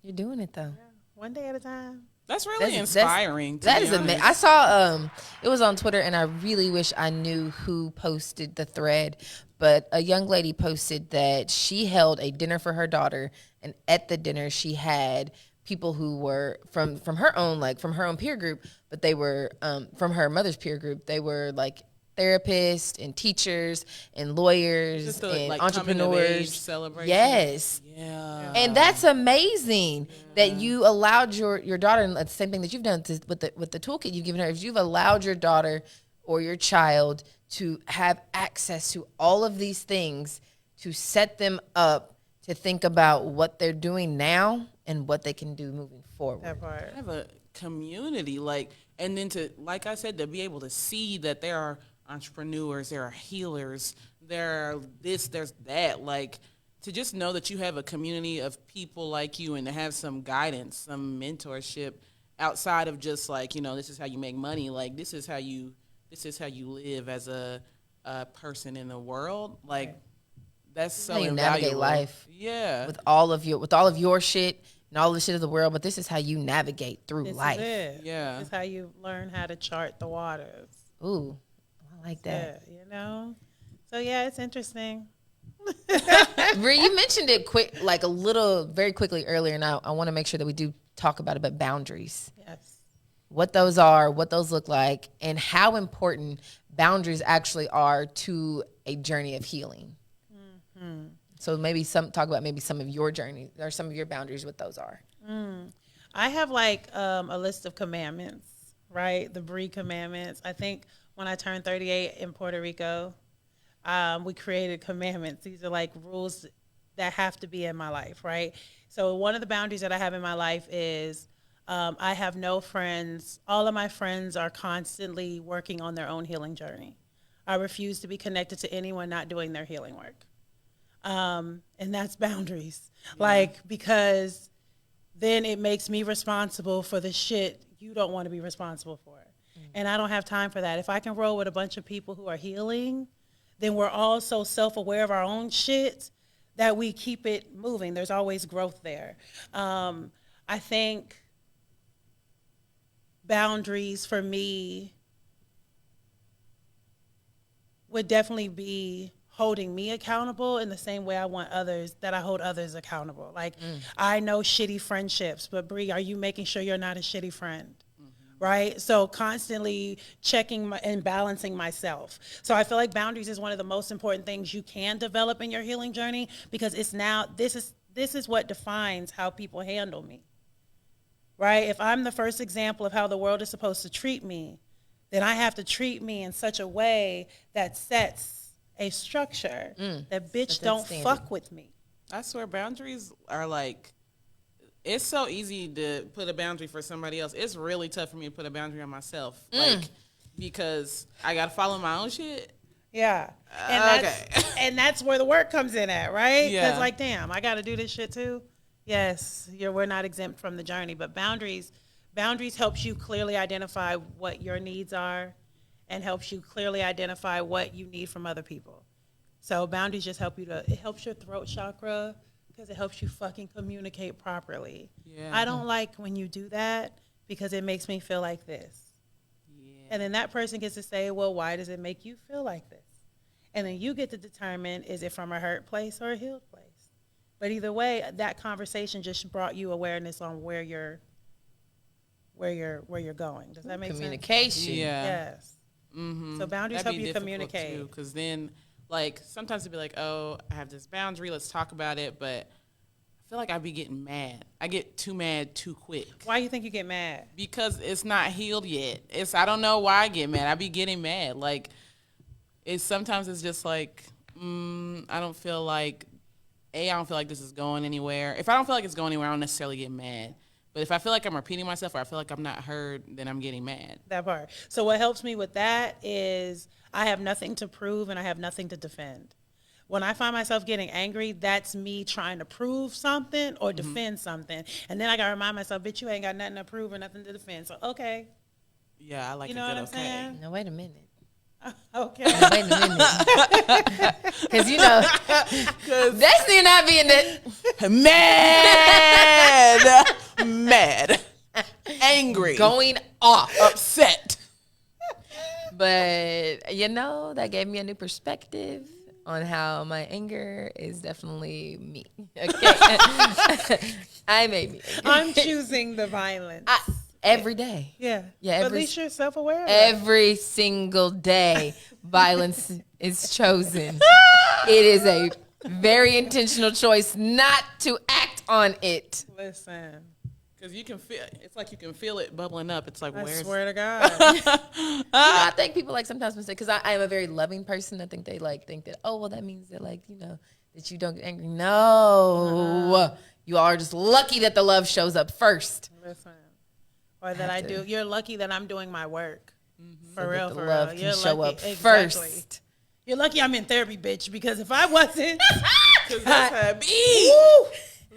You're doing it, though. One day at a time. That's really inspiring. That is amazing. I saw it was on Twitter, and I really wish I knew who posted the thread, but a young lady posted that she held a dinner for her daughter, and at the dinner she had people who were from her own peer group, but they were from her mother's peer group. They were like therapists and teachers and lawyers Just and like entrepreneurs. Celebration. Yes. Yeah. And that's amazing that you allowed your daughter, and the same thing that you've done with the toolkit you've given her, is you've allowed your daughter or your child to have access to all of these things to set them up to think about what they're doing now and what they can do moving forward. That part. I have a community. Like, and then to, like I said, to be able to see that there are entrepreneurs, there are healers, there are this, there's that. Like, to just know that you have a community of people like you, and to have some guidance, some mentorship outside of just like, you know, this is how you make money. Like, this is how you live as a person in the world. Like, that's so how you invaluable. navigate life. Yeah. With all of your shit and all the shit of the world, but this is how you navigate through life. Is it. Yeah. This is how you learn how to chart the waters. Ooh, I like that. Yeah, you know? So, yeah, it's interesting. Bree, you mentioned it very quickly earlier, and I want to make sure that we do talk about it, but boundaries. Yes. What those are, what those look like, and how important boundaries actually are to a journey of healing. Mm-hmm. So maybe talk about maybe some of your journey or some of your boundaries, what those are. I have like a list of commandments, right? The Bree commandments. I think when I turned 38 in Puerto Rico, we created commandments. These are like rules that have to be in my life, right? So one of the boundaries that I have in my life is I have no friends. All of my friends are constantly working on their own healing journey. I refuse to be connected to anyone not doing their healing work. And that's boundaries. Yeah. Like, because then it makes me responsible for the shit you don't want to be responsible for. And I don't have time for that. If I can roll with a bunch of people who are healing, then we're all so self-aware of our own shit that we keep it moving. There's always growth there. I think boundaries for me would definitely be holding me accountable in the same way I want I hold others accountable. Like, I know shitty friendships, but Bree, are you making sure you're not a shitty friend? Right? So constantly checking and balancing myself. So I feel like boundaries is one of the most important things you can develop in your healing journey, because this is what defines how people handle me. Right? If I'm the first example of how the world is supposed to treat me, then I have to treat me in such a way that sets a structure that bitch don't fuck with me. I swear boundaries are like, it's so easy to put a boundary for somebody else. It's really tough for me to put a boundary on myself. Like, because I got to follow my own shit. Yeah. And that's where the work comes in at, right? Because like, damn, I got to do this shit too. Yes, we're not exempt from the journey, but boundaries helps you clearly identify what your needs are, and helps you clearly identify what you need from other people. So boundaries just it helps your throat chakra, because it helps you fucking communicate properly. Yeah. I don't like when you do that, because it makes me feel like this. Yeah. And then that person gets to say, well, why does it make you feel like this? And then you get to determine, is it from a hurt place or a healed place? But either way, that conversation just brought you awareness on where you're going. Does that make sense? Communication. Yeah. Yes. Mm-hmm. So boundaries help you communicate. Because then, like, sometimes it'd be like, oh, I have this boundary, let's talk about it. But I feel like I'd be getting mad. I get too mad too quick. Why do you think you get mad? Because it's not healed yet. I don't know why I get mad. I be getting mad. Like, sometimes it's just like, I don't feel like this is going anywhere. If I don't feel like it's going anywhere, I don't necessarily get mad. But if I feel like I'm repeating myself, or I feel like I'm not heard, then I'm getting mad. That part. So what helps me with that is I have nothing to prove and I have nothing to defend. When I find myself getting angry, that's me trying to prove something or defend something. And then I got to remind myself, bitch, you ain't got nothing to prove or nothing to defend. So, okay. Yeah, I like you know what I'm okay. saying? No, wait a minute. Okay. No, wait a minute. Because, you know, Destiny and I being the mad, angry, going off, upset. But, you know, that gave me a new perspective on how my anger is definitely me. Okay. I may be. I'm choosing the violence. Every day. Yeah. Yeah. But at least you're self-aware of every single day, violence is chosen. It is a very intentional choice not to act on it. Listen. Because you can feel it bubbling up. It's like, I swear to God. I think people like sometimes mistake, because I am a very loving person. I think they think that, oh, well, that means that that you don't get angry. No. You are just lucky that the love shows up first. Listen. or that I do. You're lucky that I'm doing my work. For So real, that the for love real. can You're show lucky. up Exactly. first. You're lucky I'm in therapy, bitch, because if I wasn't, Because that's how it be.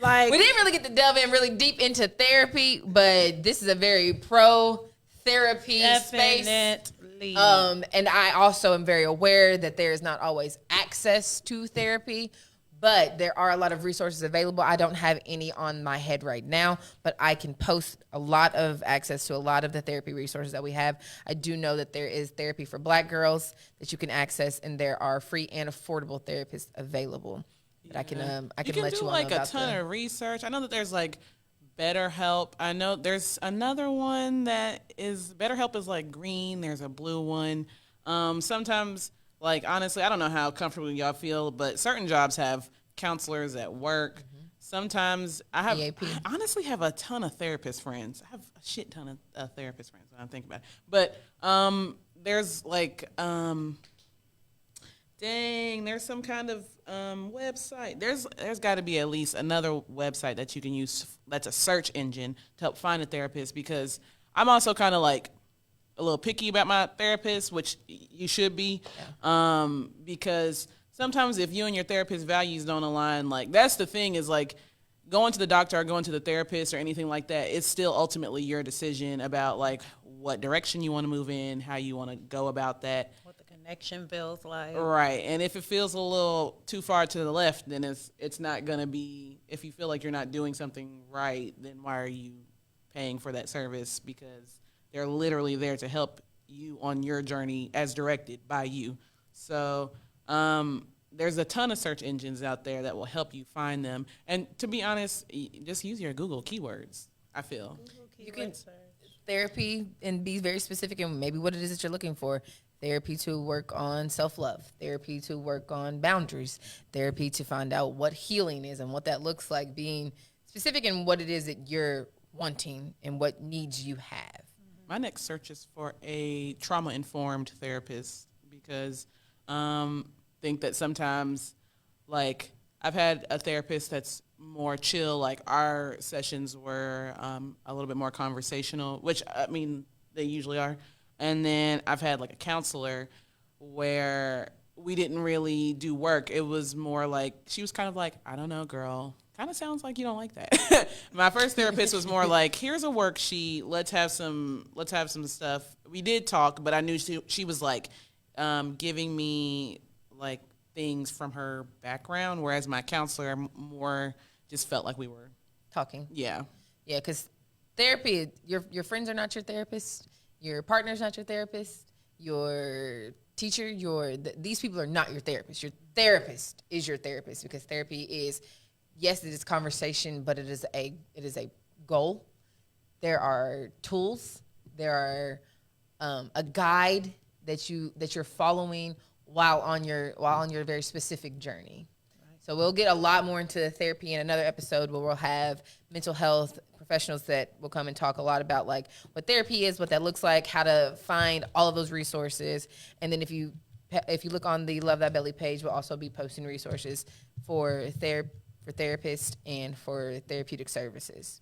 like, We didn't really get to delve in really deep into therapy, but this is a very pro therapy space. definitely. And I also am very aware that there is not always access to therapy, but there are a lot of resources available. I don't have any on my head right now, but I can post a lot of access to a lot of the therapy resources that we have. I do know that there is therapy for Black girls that you can access, and there are free and affordable therapists available. That I can let you do all like know a about ton of research. I know that there's like BetterHelp. I know there's another one that is BetterHelp is like green. There's a blue one. Sometimes, like honestly, I don't know how comfortable y'all feel, but certain jobs have counselors at work. Sometimes I honestly have a ton of therapist friends. I have a shit ton of therapist friends when I think about it. But there's like there's some kind of website. There's got to be at least another website that you can use that's a search engine to help find a therapist, because I'm also kind of like a little picky about my therapist, which you should be, because sometimes if you and your therapist's values don't align, like that's the thing is like going to the doctor or going to the therapist or anything like that, it's still ultimately your decision about like what direction you want to move in, how you want to go about that. What the connection feels like. Right. And if it feels a little too far to the left, then it's not going to be, if you feel like you're not doing something right, then why are you paying for that service? Because they're literally there to help you on your journey as directed by you. So there's a ton of search engines out there that will help you find them. And to be honest, just use your Google keywords, I feel. You can therapy and be very specific in maybe what it is that you're looking for. Therapy to work on self-love, therapy to work on boundaries, therapy to find out what healing is and what that looks like, being specific in what it is that you're wanting and what needs you have. My next search is for a trauma-informed therapist, because think that sometimes, like, I've had a therapist that's more chill. Like, our sessions were a little bit more conversational, which, I mean, they usually are. And then I've had, like, a counselor where we didn't really do work. It was more like, she was kind of like, I don't know, girl. Kind of sounds like you don't like that. My first therapist was more like, here's a worksheet. Let's have some stuff. We did talk, but I knew she was, like, giving me, like, things from her background, whereas my counselor more just felt like we were talking. Yeah, because therapy, your friends are not your therapist, your partner's not your therapist, your teacher, these people are not your therapist. Your therapist is your therapist, because therapy is, yes, it is conversation, but it is a goal. There are tools. There are a guide that you're following while on your very specific journey. Right. So we'll get a lot more into therapy in another episode, where we'll have mental health professionals that will come and talk a lot about like what therapy is, what that looks like, how to find all of those resources. And then if you look on the Love That Belly page, we'll also be posting resources for therapists and for therapeutic services.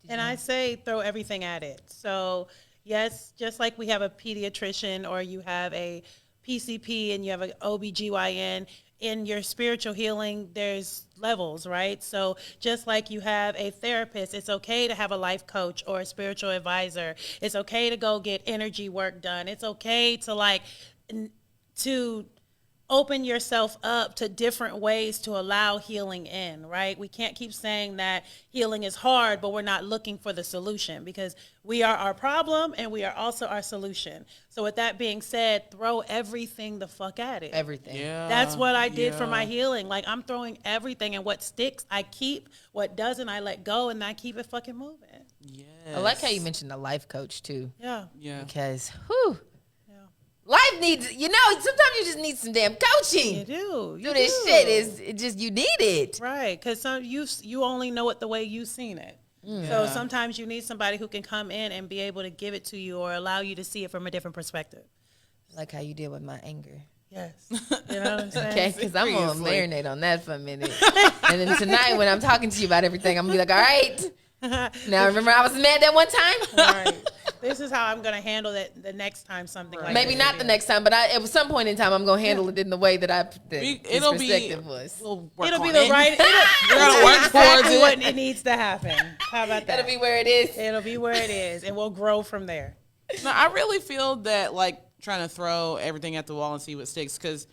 And I say throw everything at it. So yes, just like we have a pediatrician or you have a PCP and you have an OBGYN, in your spiritual healing, there's levels, right? So just like you have a therapist, it's okay to have a life coach or a spiritual advisor. It's okay to go get energy work done. It's okay to open yourself up to different ways to allow healing in, right? We can't keep saying that healing is hard, but we're not looking for the solution, because we are our problem and we are also our solution. So with that being said, throw everything the fuck at it. Everything. Yeah. That's what I did for my healing. Like, I'm throwing everything, and what sticks, I keep. What doesn't, I let go, and I keep it fucking moving. Yes. I like how you mentioned a life coach too. Yeah. Yeah. Because, life needs, sometimes you just need some damn coaching. You do. You do this shit. You need it. Right, because you only know it the way you've seen it. Yeah. So sometimes you need somebody who can come in and be able to give it to you or allow you to see it from a different perspective. Like how you did with my anger. Yes. You know what I'm saying? Okay, because I'm going to marinate on that for a minute. And then tonight when I'm talking to you about everything, I'm going to be like, all right, Now, remember I was mad that one time? Right. This is how I'm going to handle it the next time something like Maybe this not the next time, but at some point in time, I'm going to handle it in the way that his perspective was. We'll work It'll be on the it. right. We're gonna work exactly towards what it. it needs to happen. How about that? That'll be where it is. It'll be where it is, and we'll grow from there. No, I really feel that like trying to throw everything at the wall and see what sticks. Because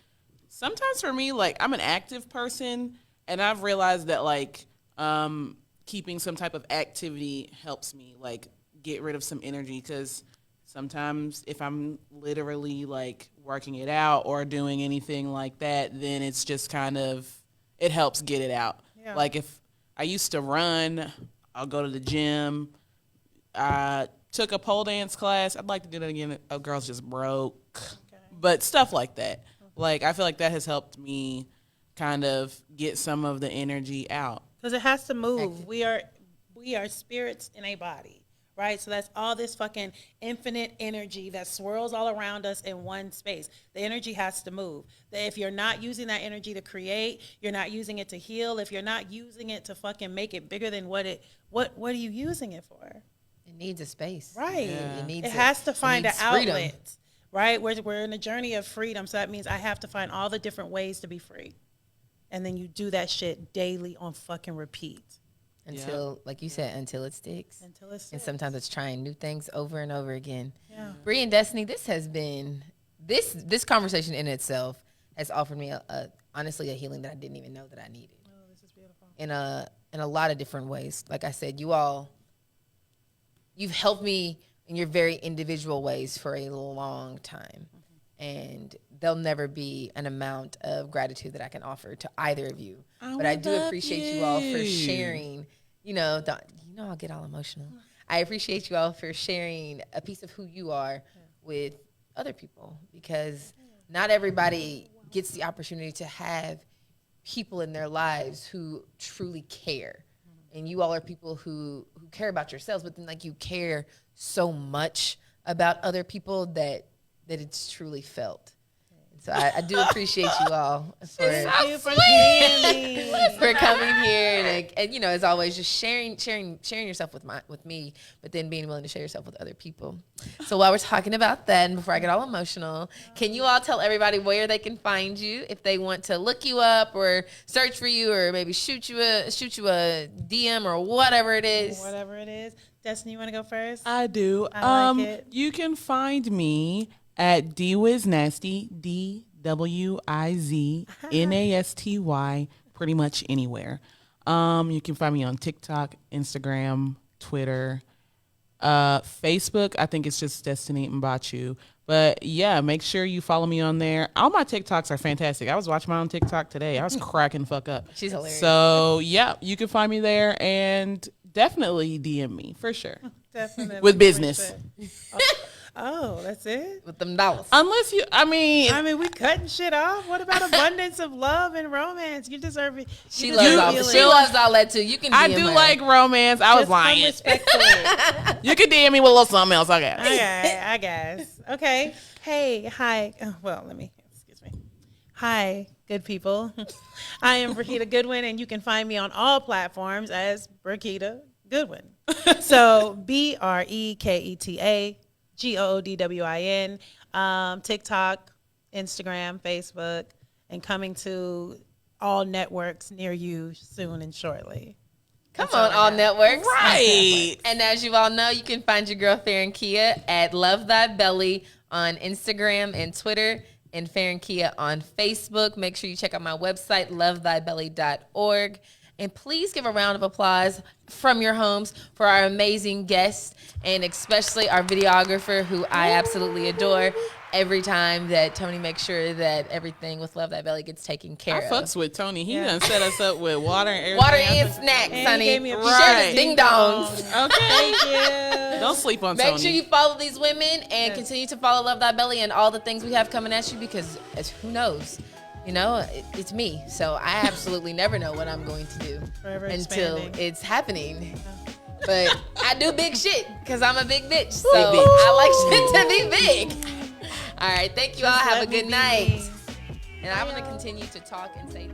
sometimes for me, like I'm an active person, and I've realized that like keeping some type of activity helps me like get rid of some energy. Because sometimes if I'm literally like working it out or doing anything like that, then it's just kind of, it helps get it out. Yeah. Like if I used to run, I'll go to the gym. I took a pole dance class. I'd like to do that again. A girl's just broke. Okay. But stuff like that. Like I feel like that has helped me kind of get some of the energy out. Because it has to move. We are spirits in a body, right? So that's all this fucking infinite energy that swirls all around us in one space. The energy has to move. If you're not using that energy to create, you're not using it to heal. If you're not using it to fucking make it bigger than what are you using it for? It needs a space. Right. Yeah. It has to find an freedom. outlet, right? We're in a journey of freedom. So that means I have to find all the different ways to be free. And then you do that shit daily on fucking repeat. Until, like you said, until it sticks. Until it sticks. And sometimes it's trying new things over and over again. Yeah. Bree and Destiny, this has been, this conversation in itself has offered me honestly a healing that I didn't even know that I needed. Oh, this is beautiful. In a lot of different ways. Like I said, you've helped me in your very individual ways for a long time. And there'll never be an amount of gratitude that I can offer to either of you. But I do appreciate you all for sharing, I'll get all emotional. I appreciate you all for sharing a piece of who you are with other people, because not everybody gets the opportunity to have people in their lives who truly care. And you all are people who care about yourselves, but then like you care so much about other people that it's truly felt. So I do appreciate you all for coming here and as always, just sharing yourself with me, but then being willing to share yourself with other people. So while we're talking about that, and before I get all emotional, can you all tell everybody where they can find you if they want to look you up or search for you or maybe shoot you a DM or whatever it is? Whatever it is. Destiny, you want to go first? I do. I like it. You can find me at DWizNasty, DWizNasty, pretty much anywhere. You can find me on TikTok, Instagram, Twitter, Facebook. I think it's just Destiny Mbachu. But yeah, make sure you follow me on there. All my TikToks are fantastic. I was watching my own TikTok today. I was cracking the fuck up. She's hilarious. So yeah, you can find me there and definitely DM me for sure. Definitely. With business. Oh, that's it? With them dollars. Unless I mean, we cutting shit off. What about abundance of love and romance? You deserve it. She loves all that too. You can DM I do her. like romance. I was Just lying. come respectfully. You can DM me with a little something else. Okay. Okay, I guess. Okay. Hey, hi. Excuse me. Hi, good people. I am Breketa Goodwin, and you can find me on all platforms as Breketa Goodwin. So BREKETA GOODWIN, TikTok, Instagram, Facebook, and coming to all networks near you soon and shortly. Come on, all networks. Right. And as you all know, you can find your girl Farron Kia at Love Thy Belly on Instagram and Twitter, and Farron Kia on Facebook. Make sure you check out my website, lovethybelly.org. And please give a round of applause from your homes for our amazing guests, and especially our videographer, who I absolutely adore. Every time that Tony makes sure that everything with Love That Belly gets taken care I of. fucks with Tony. He done set us up with water and everything. Water and snacks, And honey. he gave me a Share the ding dongs. Okay. Thank you. Don't sleep on Make Tony. sure you follow these women and continue to follow Love Thy Belly and all the things we have coming at you, because who knows? It's me. So I absolutely never know what I'm going to do Forever until expanding. it's happening. But I do big shit because I'm a big bitch. So Big bitch. I like shit to be big. All right. Thank you all. Have a let me good be night. me. And I'm going to continue to talk and say